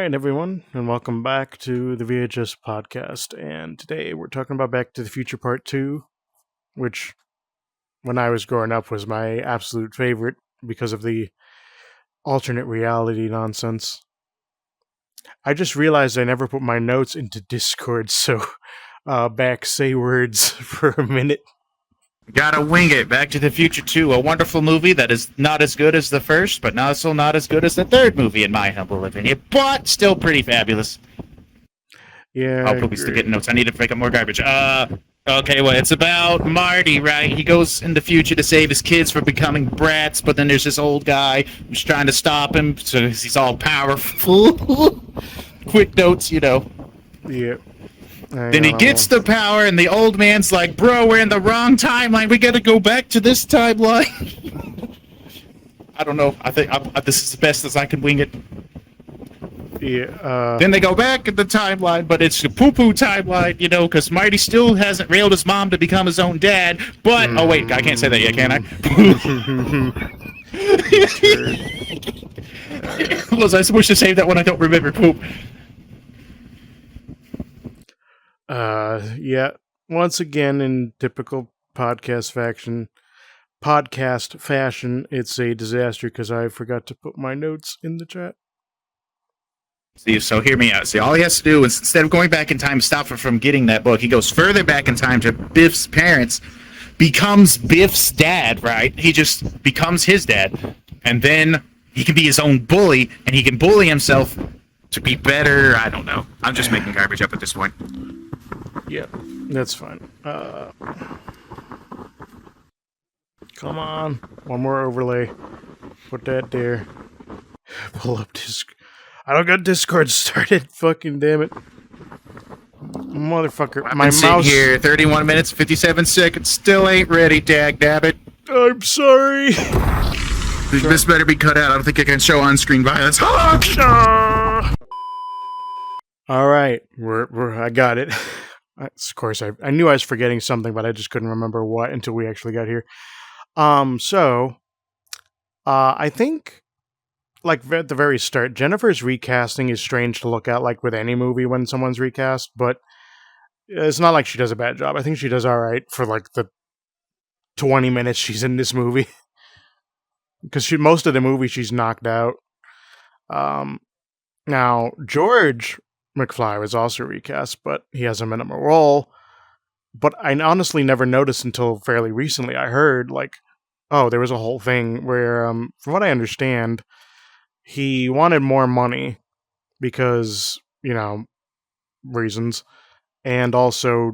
right, everyone, and welcome back to the VHS podcast. And today we're talking about Back to the Future Part 2, which, when I was growing up, was my absolute favorite because of the alternate reality nonsense. I just realized I never put my notes into Discord, so back, say words for a minute. Gotta wing it. Back to the Future 2, a wonderful movie that is not as good as the first, but also not as good as the third movie, in my humble opinion, but still pretty fabulous. Yeah. Oh, poopy's still getting notes. I need to pick up more garbage. Okay, well, it's about Marty, right? He goes in the future to save his kids from becoming brats, but then there's this old guy who's trying to stop him, so he's all powerful. Quick notes, you know. Yeah. Then he gets the power, and the old man's like, bro, we're in the wrong timeline. We gotta go back to this timeline. I don't know. I think this is the best as I can wing it. Yeah. Then they go back in the timeline, but it's the poo-poo timeline, you know, because Marty still hasn't railed his mom to become his own dad. But, oh wait, I can't say that yet, can I? Was I supposed to save that when I don't remember poop? Yeah. Once again, in typical podcast fashion, it's a disaster because I forgot to put my notes in the chat. See, so hear me out. See, all he has to do is, instead of going back in time to stop her from getting that book, he goes further back in time to Biff's parents, becomes Biff's dad, right? He just becomes his dad. And then he can be his own bully, and he can bully himself to be better. I don't know. I'm just making garbage up at this point. Yeah, that's fine. Come on. One more overlay. Put that there. Pull up Discord. I don't got Discord started. Fucking damn it. Motherfucker. I've been sitting here 31 minutes, 57 seconds. Still ain't ready, dag-dabbit. I'm sorry. This better be cut out. I don't think I can show on-screen violence. Alright. I got it. Of course, I knew I was forgetting something, but I just couldn't remember what until we actually got here. I think, like, at the very start, Jennifer's recasting is strange to look at, like, with any movie when someone's recast, but it's not like she does a bad job. I think she does alright for, like, the 20 minutes she's in this movie. Because most of the movie, she's knocked out. Now, George McFly was also recast, but he has a minimal role. But I honestly never noticed until fairly recently. I heard, like, oh, there was a whole thing where, from what I understand, he wanted more money because, you know, reasons. And also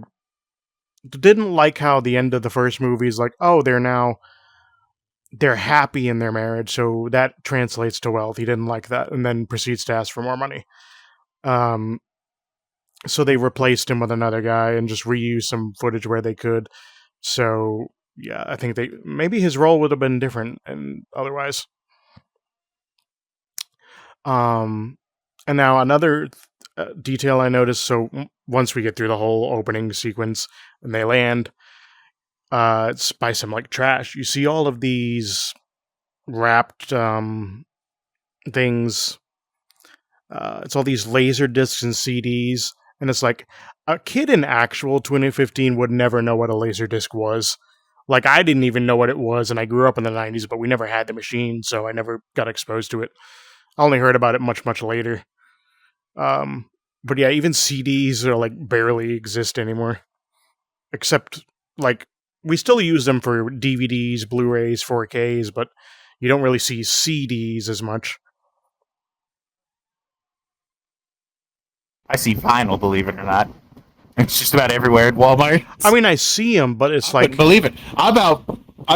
didn't like how the end of the first movie is like, oh, they're happy in their marriage, so that translates to wealth. He didn't like that, and then proceeds to ask for more money. So they replaced him with another guy and just reused some footage where they could. So, yeah, I think maybe his role would have been different and otherwise. And now another detail I noticed, so once we get through the whole opening sequence and they land, it's by some, like, trash. You see all of these wrapped things. It's all these laser discs and CDs, and it's like, a kid in actual 2015 would never know what a laser disc was. Like, I didn't even know what it was, and I grew up in the 90s, but we never had the machine, so I never got exposed to it. I only heard about it much, much later. But yeah, even CDs are, like, barely exist anymore. Except, like, we still use them for DVDs, Blu-rays, 4Ks, but you don't really see CDs as much. I see vinyl, believe it or not. It's just about everywhere at Walmart. I mean, I see them, but it's like... believe it. I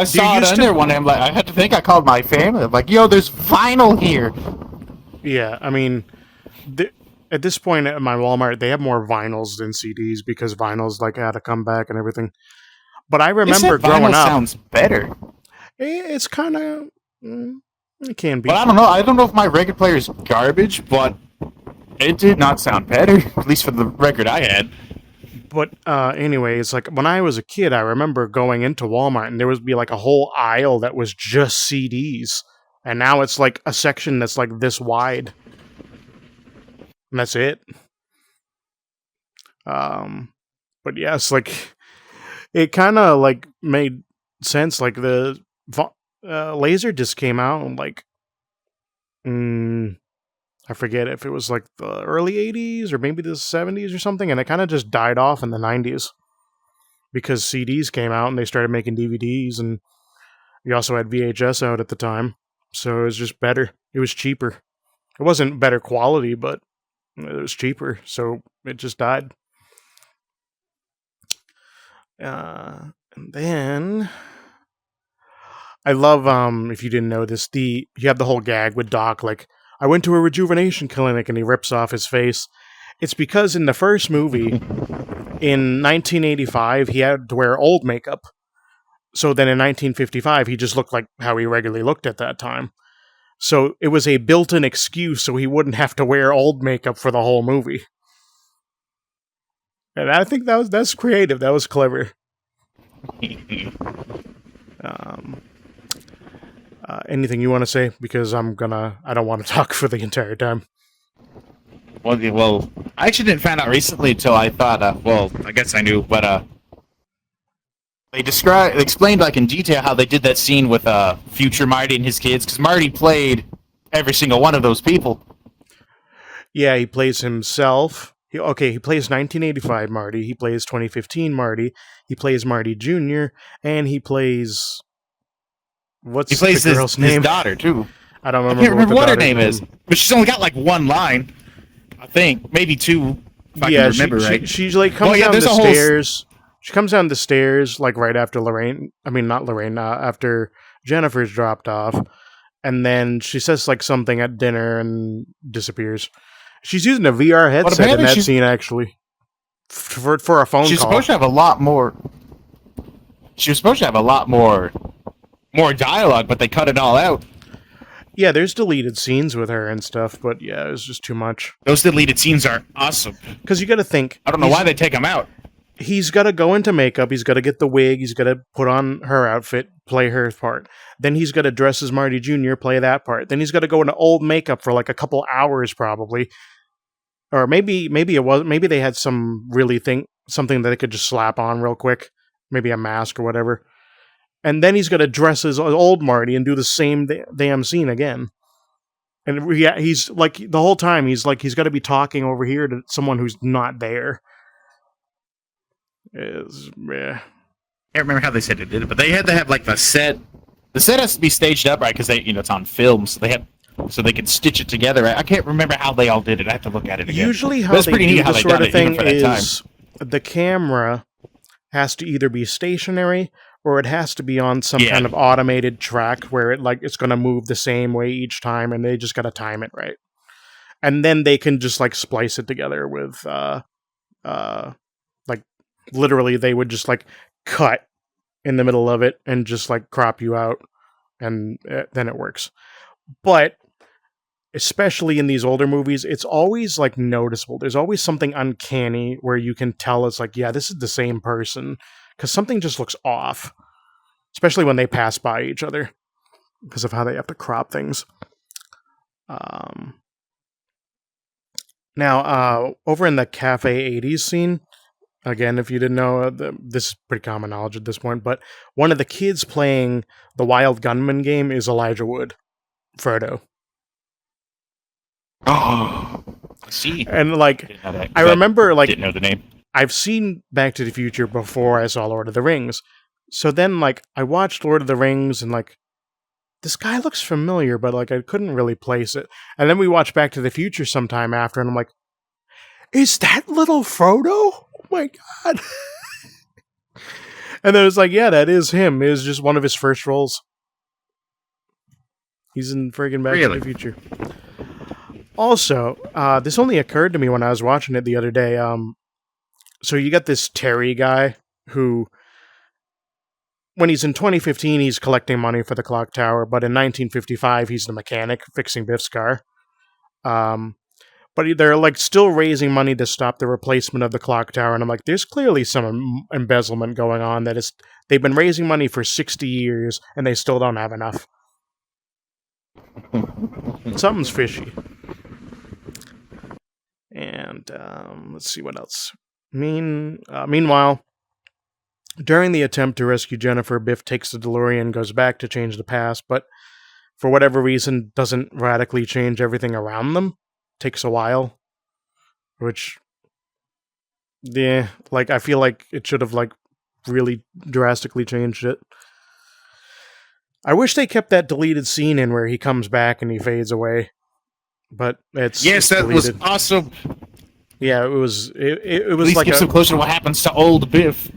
saw it in there one day. I'm like, I had to think. I called my family. I'm like, yo, there's vinyl here. Yeah, I mean, at this point at my Walmart, they have more vinyls than CDs because vinyls, like, had a comeback and everything. But I remember growing up... sounds better. It's kind of... it can be. But I don't know. I don't know if my record player is garbage, but it did not sound better, at least for the record I had. But anyway, it's like when I was a kid, I remember going into Walmart and there would be like a whole aisle that was just CDs. And now it's like a section that's like this wide. and that's it. Um, but yes, like it kind of like made sense. Like the laser disc came out, and like mm, I forget if it was like the early '80s or maybe the '70s or something, and it kind of just died off in the '90s because CDs came out and they started making DVDs, and you also had VHS out at the time, so it was just better. It was cheaper. It wasn't better quality, but it was cheaper, so it just died. And then I love if you didn't know this, you have the whole gag with Doc like I went to a rejuvenation clinic and he rips off his face. It's because in the first movie in 1985 he had to wear old makeup. So then in 1955 he just looked like how he regularly looked at that time. So it was a built-in excuse so he wouldn't have to wear old makeup for the whole movie. And I think that's creative. That was clever. Um, anything you want to say? Because I don't want to talk for the entire time. Well, I actually didn't find out recently until I thought. Well, I guess I knew, but they explained like in detail how they did that scene with future Marty and his kids because Marty played every single one of those people. Yeah, he plays himself. He plays 1985 Marty. He plays 2015 Marty. He plays Marty Jr. And he plays He plays the girl's name? His daughter too. I don't I remember, can't remember what her daughter's name is, but she's only got like one line. I think maybe two. If I can remember right. She's like comes down the stairs. She comes down the stairs like right after Lorraine. I mean, not Lorraine. After Jennifer's dropped off, and then she says like something at dinner and disappears. She's using a VR headset in that scene actually for a phone call. She's supposed to have a lot more. She was supposed to have a lot more dialogue, but they cut it all out. Yeah, there's deleted scenes with her and stuff, but yeah, it was just too much. Those deleted scenes are awesome. Because you got to think. I don't know why they take them out. He's got to go into makeup. He's got to get the wig. He's got to put on her outfit, play her part. Then he's got to dress as Marty Jr., play that part. Then he's got to go into old makeup for like a couple hours probably. Or maybe they had something that they could just slap on real quick. Maybe a mask or whatever. And then he's got to dress as old Marty and do the same damn scene again. And he's like the whole time he's got to be talking over here to someone who's not there. I can't remember how they said it did it, but they had to have like the set. The set has to be staged up right because it's on film, so they can stitch it together. I can't remember how they all did it. I have to look at it again. Usually, how they do this sort of thing is the camera has to either be stationary or it has to be on some kind of automated track where it's going to move the same way each time, and they just got to time it right. And then they can just like splice it together with like literally they would just like cut in the middle of it and just like crop you out, and then it works. But especially in these older movies, it's always like noticeable. There's always something uncanny where you can tell it's like, yeah, this is the same person, because something just looks off, especially when they pass by each other because of how they have to crop things. Now, over in the Cafe 80s scene, again, if you didn't know, this is pretty common knowledge at this point, but one of the kids playing the Wild Gunman game is Elijah Wood, Frodo. Oh, see. And like, I remember, like, didn't know the name. I've seen Back to the Future before I saw Lord of the Rings. So then, like, I watched Lord of the Rings and, like, this guy looks familiar, but, like, I couldn't really place it. And then we watched Back to the Future sometime after, and I'm like, is that little Frodo? Oh my God. And then it was like, yeah, that is him. It was just one of his first roles. He's in friggin' Back to the Future. Also, this only occurred to me when I was watching it the other day. So you got this Terry guy who, when he's in 2015, he's collecting money for the clock tower, but in 1955, he's the mechanic fixing Biff's car. But they're like still raising money to stop the replacement of the clock tower, and I'm like, there's clearly some embezzlement going on. They've been raising money for 60 years, and they still don't have enough. Something's fishy. And let's see what else. Meanwhile, during the attempt to rescue Jennifer, Biff takes the DeLorean and goes back to change the past, but for whatever reason doesn't radically change everything around them. Takes a while. Which, yeah, like, I feel like it should have, like, really drastically changed it. I wish they kept that deleted scene in where he comes back and he fades away. But it's that deleted. was awesome. Yeah, it was. It was At least like gets them closer to what happens to old Biff.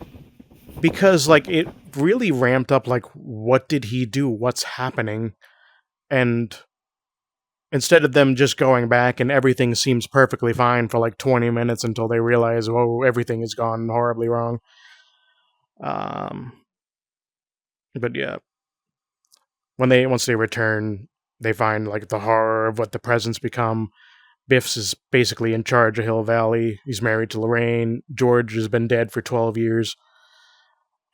Because, like, it really ramped up, like, what did he do? What's happening? And instead of them just going back and everything seems perfectly fine for like 20 minutes until they realize, oh, everything has gone horribly wrong. But yeah, once they return, they find like the horror of what the presents become. Biff's is basically in charge of Hill Valley. He's married to Lorraine. George has been dead for 12 years.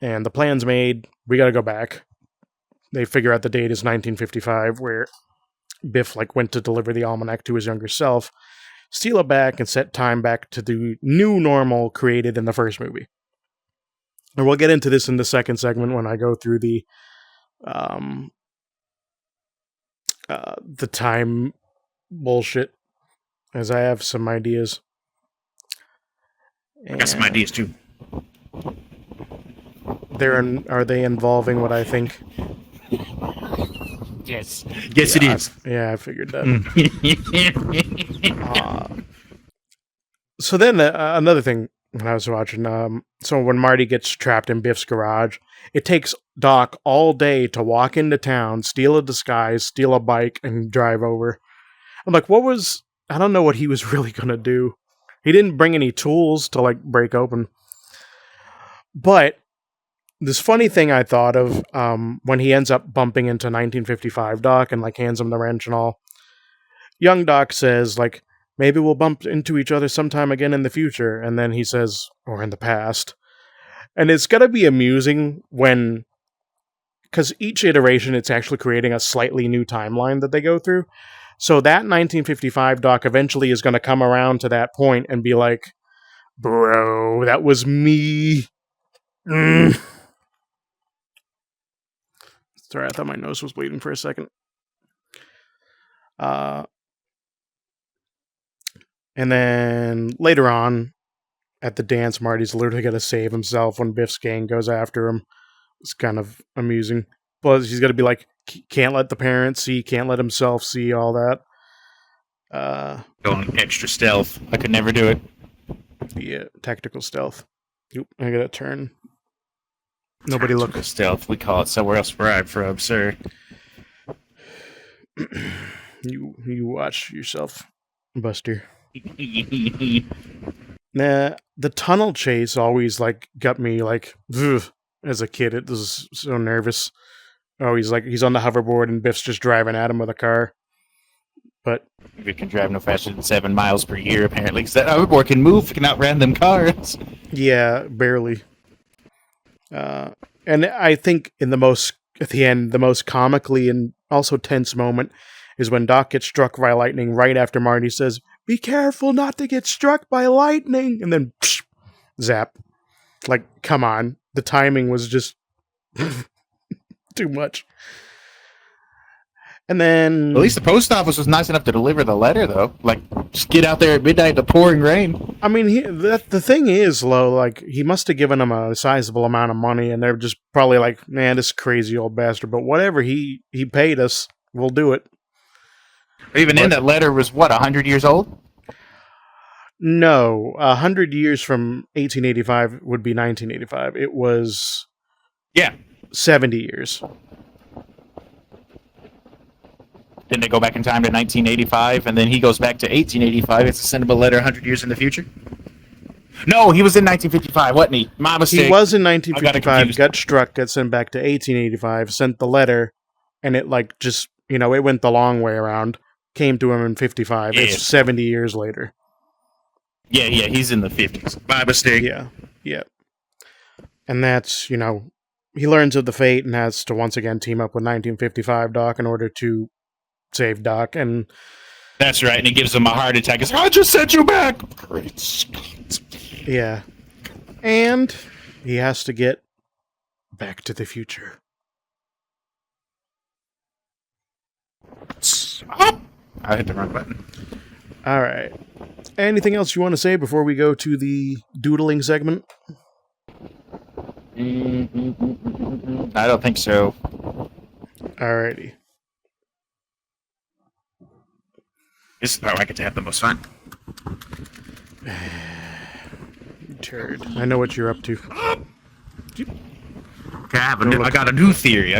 And the plan's made. We gotta go back. They figure out the date is 1955, where Biff like went to deliver the almanac to his younger self, steal it back, and set time back to the new normal created in the first movie. And we'll get into this in the second segment when I go through the time bullshit, as I have some ideas. I got some ideas too. Are they involving what I think? Yes, it is. I figured that. So then another thing when I was watching, so when Marty gets trapped in Biff's garage, it takes Doc all day to walk into town, steal a disguise, steal a bike, and drive over. I'm like, I don't know what he was really going to do. He didn't bring any tools to like break open. But this funny thing I thought of when he ends up bumping into 1955 Doc and like hands him the wrench and all. Young Doc says like, maybe we'll bump into each other sometime again in the future. And then he says, or in the past. And it's going to be amusing because each iteration it's actually creating a slightly new timeline that they go through. So that 1955 Doc eventually is going to come around to that point and be like, bro, that was me. Sorry, I thought my nose was bleeding for a second. And then later on, at the dance, Marty's literally going to save himself when Biff's gang goes after him. It's kind of amusing. But he's going to be like, can't let the parents see, can't let himself see, all that. Going extra stealth. I could never do it. Yeah, tactical stealth. Oop, I got to turn. Nobody look. Stealth. We call it somewhere else where I'm from, sir. You watch yourself, Buster. Nah, the tunnel chase always like got me like as a kid. It was so nervous. Oh, he's on the hoverboard and Biff's just driving at him with a car. But we can drive no faster than 7 miles per year, apparently, because that hoverboard can move, it can outrun them cars. Yeah, barely. And I think at the end, the most comically and also tense moment is when Doc gets struck by lightning right after Marty says, "Be careful not to get struck by lightning," and then psh, zap. Like, come on. The timing was just too much. And then... At least the post office was nice enough to deliver the letter, though. Like, just get out there at midnight in the pouring rain. I mean, the thing is, though, like, he must have given them a sizable amount of money, and they're just probably like, man, this crazy old bastard, but whatever, he paid us, we'll do it. Even then, that letter was, 100 years old? No, 100 years from 1885 would be 1985. It was... Yeah. 70 years. Didn't they go back in time to 1985, and then he goes back to 1885? It's to send him a letter 100 years in the future? No, he was in 1955, wasn't he? My mistake. He was in 1955, got struck, got sent back to 1885, sent the letter, and it, like, just, it went the long way around. Came to him in 55. Yeah. It's 70 years later. Yeah, he's in the 50s. My mistake. Yeah. And that's, he learns of the fate and has to once again team up with 1955 Doc in order to save Doc. And That's right, and he gives him a heart attack. He's like, I just sent you back. Great Scott. Yeah. And he has to get back to the future. Oh, I hit the wrong button. All right. Anything else you want to say before we go to the doodling segment? I don't think so. Alrighty. This is how I get to have the most fun. Turd. I know what you're up to. Okay, I got a new theory.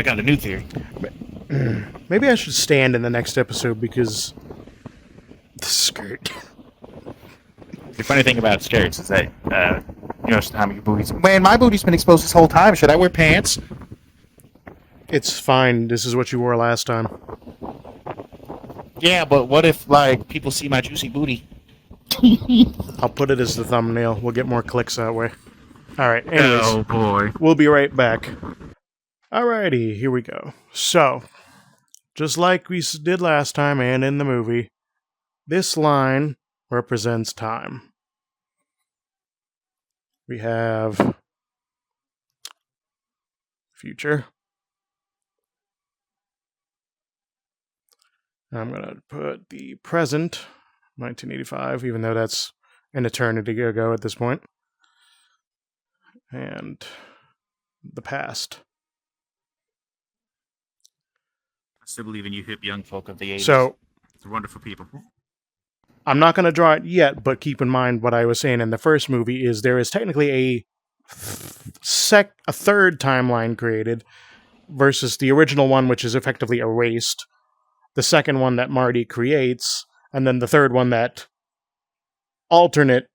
Maybe I should stand in the next episode because the skirt. The funny thing about skirts is that, you know, how your booties. Man, my booty's been exposed this whole time. Should I wear pants? It's fine. This is what you wore last time. Yeah, but what if, like, people see my juicy booty? I'll put it as the thumbnail. We'll get more clicks that way. Alright, anyways. Oh, boy. We'll be right back. Alrighty, here we go. So, just like we did last time and in the movie, this line represents time. We have future. I'm going to put the present, 1985, even though that's an eternity ago at this point. And the past. I still believe in you hip young folk of the 80s. So, they're wonderful people. I'm not going to draw it yet, but keep in mind what I was saying in the first movie is there is technically a third timeline created versus the original one, which is effectively erased. The second one that Marty creates, and then the third one that alternate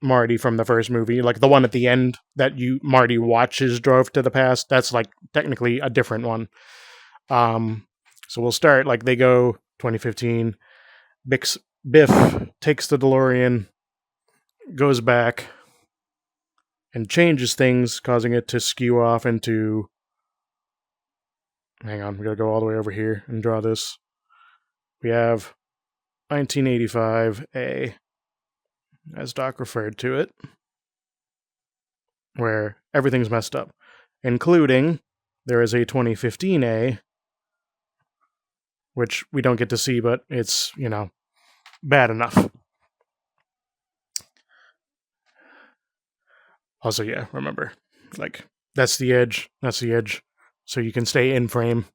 Marty from the first movie, like the one at the end that Marty watches drove to the past, that's like technically a different one. So we'll start, like they go 2015, Biff takes the DeLorean, goes back, and changes things, causing it to skew off into... Hang on, we gotta go all the way over here and draw this. We have 1985A, as Doc referred to it, where everything's messed up, including there is a 2015A, which we don't get to see, but it's, you know, bad enough. Also, yeah, remember, like, that's the edge, so you can stay in frame.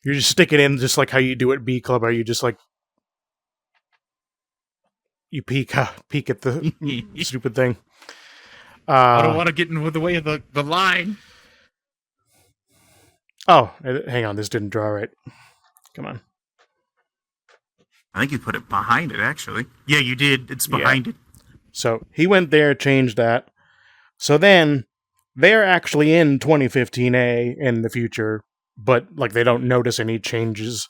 You just stick it in just like how you do at B Club, or you just like, you peek at the stupid thing. I don't want to get in the way of the line. Oh, hang on, this didn't draw right. Come on. I think you put it behind it, actually. Yeah, you did. It's behind it. So he went there, changed that. So then they're actually in 2015A in the future, but like they don't notice any changes,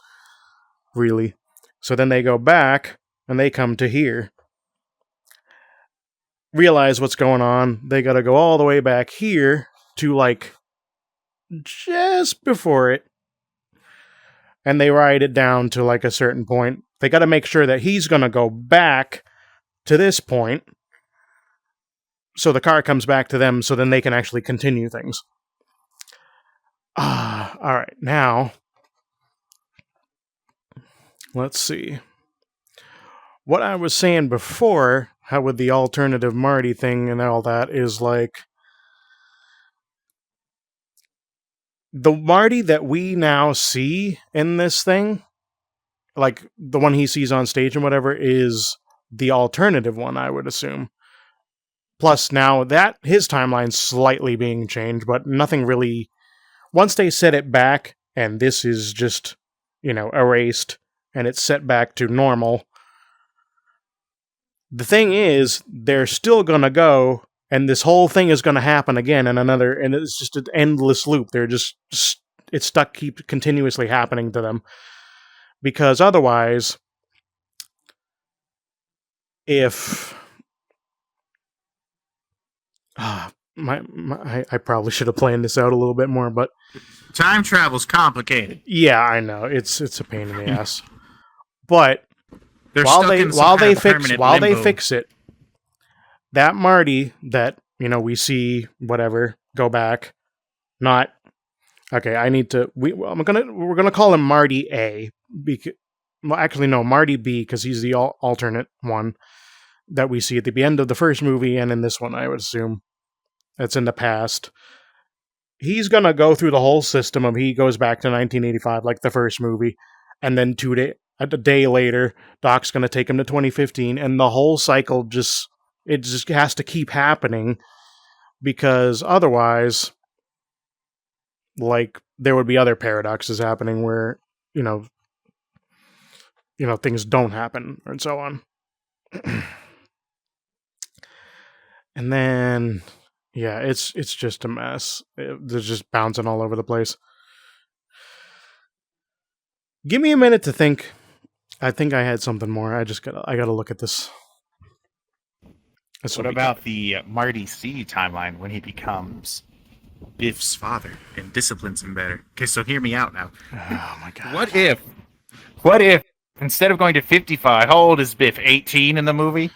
really. So then they go back and they come to here. Realize what's going on. They gotta go all the way back here to like just before it. And they ride it down to like a certain point. They gotta make sure that he's gonna go back to this point. So the car comes back to them so then they can actually continue things. Alright, now let's see. What I was saying before, how with the alternative Marty thing and all that, is like the Marty that we now see in this thing, like the one he sees on stage and whatever, is the alternative one, I would assume. Plus now that his timeline's slightly being changed, but nothing really... Once they set it back, and this is just, you know, erased, and it's set back to normal, the thing is, they're still gonna go, and this whole thing is gonna happen again in another, and it's just an endless loop. They're just it's stuck, keep continuously happening to them. Because otherwise, if... I probably should have planned this out a little bit more, but Time travel's complicated. yeah, I know it's a pain in the ass. But They're stuck in some kind of permanent while they limbo. fix it, that Marty that we see whatever go back, not okay. I need to. We're gonna call him Marty A. Because, well, actually no, Marty B because he's the alternate one that we see at the end of the first movie and in this one. I would assume that's in the past. He's gonna go through the whole system of he goes back to 1985 like the first movie, and then a day later, Doc's gonna take him to 2015, and the whole cycle just has to keep happening because otherwise, like there would be other paradoxes happening where things don't happen and so on. And then yeah, it's just a mess. They're just bouncing all over the place. Give me a minute to think. I think I had something more. I gotta look at this. What about the Marty C timeline when he becomes Biff's father and disciplines him better? Okay, so hear me out now. Oh my god. What if instead of going to 55, how old is Biff? 18 in the movie?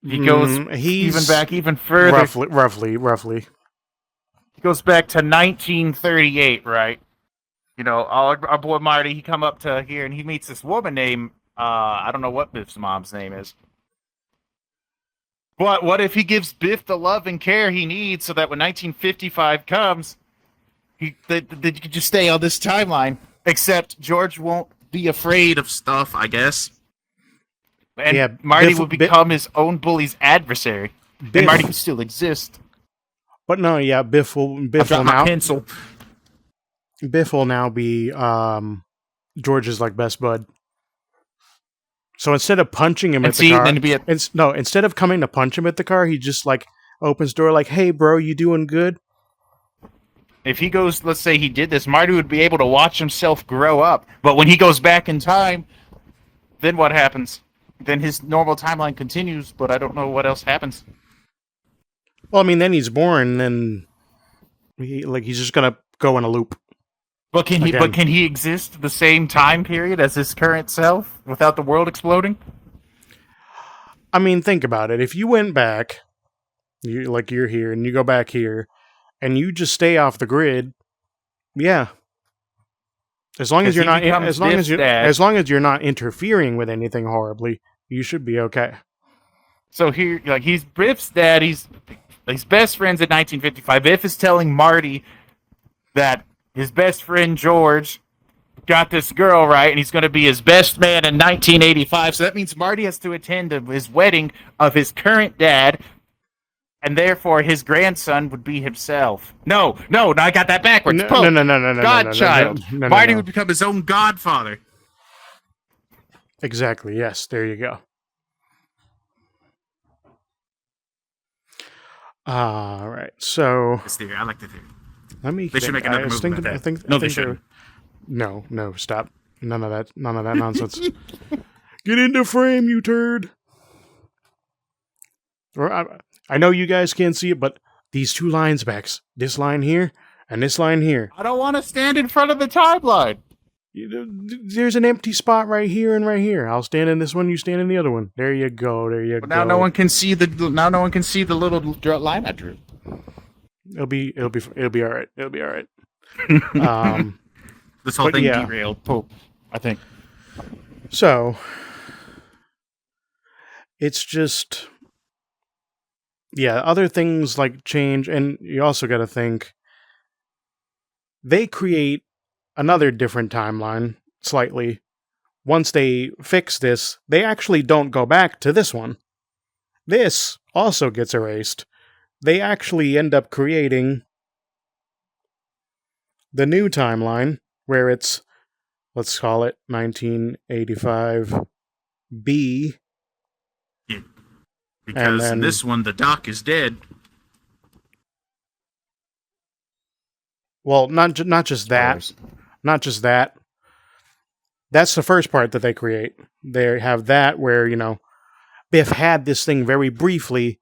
He goes even further. Roughly. He goes back to 1938, right? Our boy Marty, he come up to here and he meets this woman named, I don't know what Biff's mom's name is. But what if he gives Biff the love and care he needs so that when 1955 comes, they can just stay on this timeline, except George won't be afraid of stuff, I guess. And yeah, Marty will become his own bully's adversary. And Marty can still exist. But no, yeah, Biff will now be George's like best bud. So instead of punching him at the car, instead of coming to punch him at the car, he just like opens door like, "Hey, bro, you doing good?" If he goes, let's say he did this, Marty would be able to watch himself grow up. But when he goes back in time, then what happens? Then his normal timeline continues, but I don't know what else happens. Well, I mean, then he's born, and he's just gonna go in a loop. But can he exist the same time period as his current self without the world exploding? I mean, think about it. If you went back, you're here, and you go back here, and you just stay off the grid, yeah. As long as you're not interfering with anything horribly, you should be okay. So here, he's Biff's dad. He's best friends in 1955. Biff is telling Marty that his best friend George got this girl, right, and he's going to be his best man in 1985. So that means Marty has to attend his wedding of his current dad, and therefore his grandson would be himself. No, I got that backwards. No, Godchild. Marty would become his own godfather. Exactly, yes, there you go. All right, so... This theory, I like the theory. They should make another movie about that. They shouldn't. No, stop. None of that nonsense. Get into frame, you turd. I know you guys can't see it, but these two lines backs, this line here and this line here. I don't want to stand in front of the timeline. There's an empty spot right here and right here. I'll stand in this one, you stand in the other one. There you go. Now no one can see the little line I drew. It'll be all right. It'll be all right. This whole thing derailed Pope, I think. So it's just, other things like change, and you also got to think they create another different timeline slightly. Once they fix this, they actually don't go back to this one. This also gets erased. They actually end up creating the new timeline where it's, let's call it 1985B. Yeah. Because in this one, the Doc is dead. Well, not just that. Not just that. That's the first part that they create. They have that where, Biff had this thing very briefly,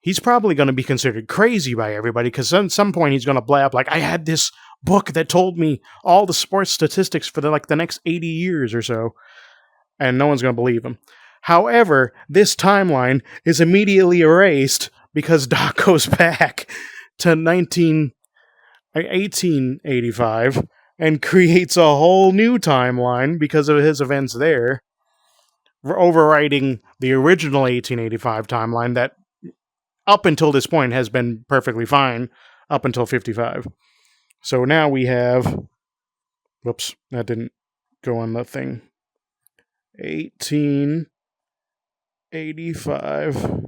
he's probably going to be considered crazy by everybody because at some point he's going to blab like, I had this book that told me all the sports statistics for the next 80 years or so, and no one's going to believe him. However, this timeline is immediately erased because Doc goes back to 1885 and creates a whole new timeline because of his events there, overwriting the original 1885 timeline that up until this point has been perfectly fine up until 55. So now we have, whoops, that didn't go on the thing. 1885.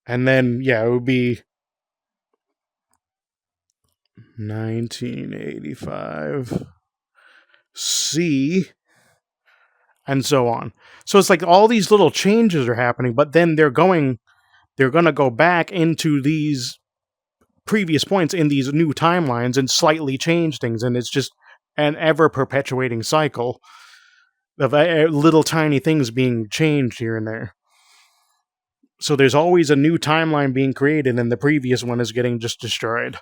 And then, yeah, it would be 1985 C, and so on. So it's like all these little changes are happening, but then they're going to go back into these previous points in these new timelines and slightly change things, and it's just an ever perpetuating cycle of little tiny things being changed here and there. So there's always a new timeline being created, and the previous one is getting just destroyed.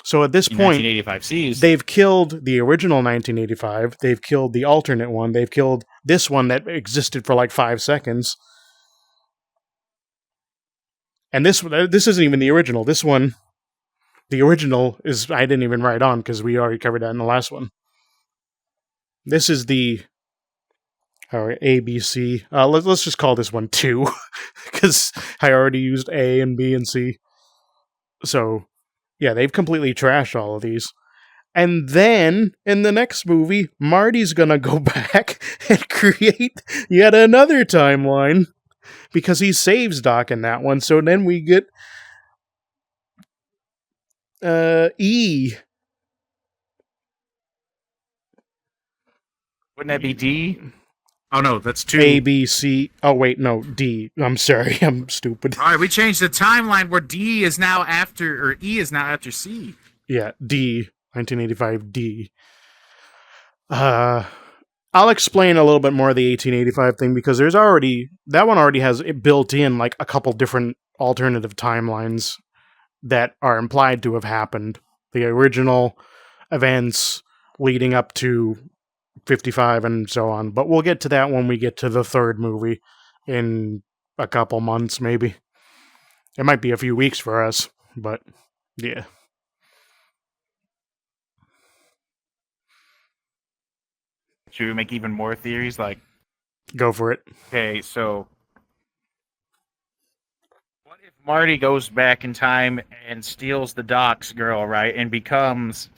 So at this point, 1985Cs. They've killed the original 1985. They've killed the alternate one. They've killed this one that existed for like 5 seconds. And this isn't even the original. This one, the original is, I didn't even write on because we already covered that in the last one. This is the ABC. Let's just call this one 2 because I already used A and B and C. So, yeah, they've completely trashed all of these. And then, in the next movie, Marty's gonna go back and create yet another timeline because he saves Doc in that one. So then we get E. Wouldn't that be D? Oh no, that's 2. A, B, C. Oh, wait, no, D. I'm sorry, I'm stupid. All right, we changed the timeline where D is now after, or E is now after C. Yeah, D. 1985 D. I'll explain a little bit more of the 1885 thing because that one already has it built in like a couple different alternative timelines that are implied to have happened. The original events leading up to 55 and so on. But we'll get to that when we get to the third movie in a couple months, maybe. It might be a few weeks for us, but yeah. Should we make even more theories? Like, go for it. Okay, so what if Marty goes back in time and steals the Doc's girl, right, and becomes...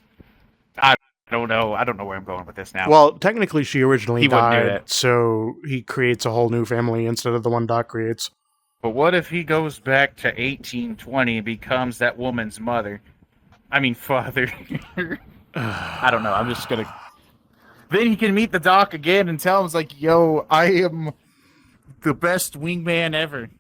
I don't know where I'm going with this now. Well, technically she originally He wouldn't do died, that. so he creates a whole new family instead of the one Doc creates. But what if he goes back to 1820 and becomes that woman's mother? I mean, father. I don't know. I'm just gonna... Then he can meet the Doc again and tell him, like, yo, I am the best wingman ever.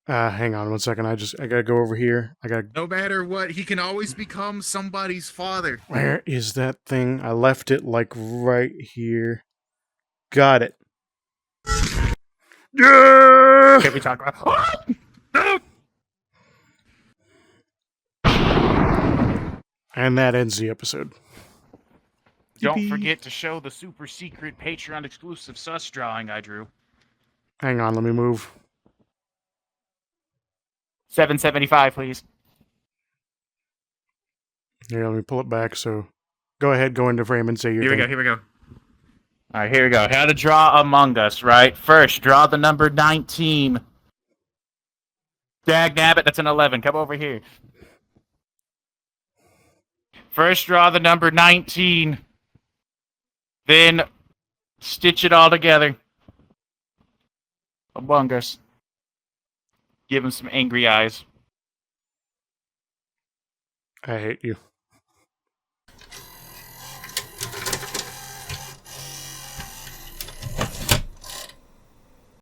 Hang on one second. I gotta go over here. No matter what, he can always become somebody's father. Where is that thing? I left it like right here. Got it. Yeah! Can we talk about... No! And that ends the episode. Don't Yippee. forget to show the super secret Patreon exclusive sus drawing I drew. Hang on, let me move. $7.75, please. Here, let me pull it back. So, go ahead, go into frame and say your thing. Here we go. All right, here we go. How to draw Among Us, right? First, draw the number 19. Dagnabbit, that's an 11. Come over here. First, draw the number 19. Then, stitch it all together. Among Us. Give him some angry eyes. I hate you.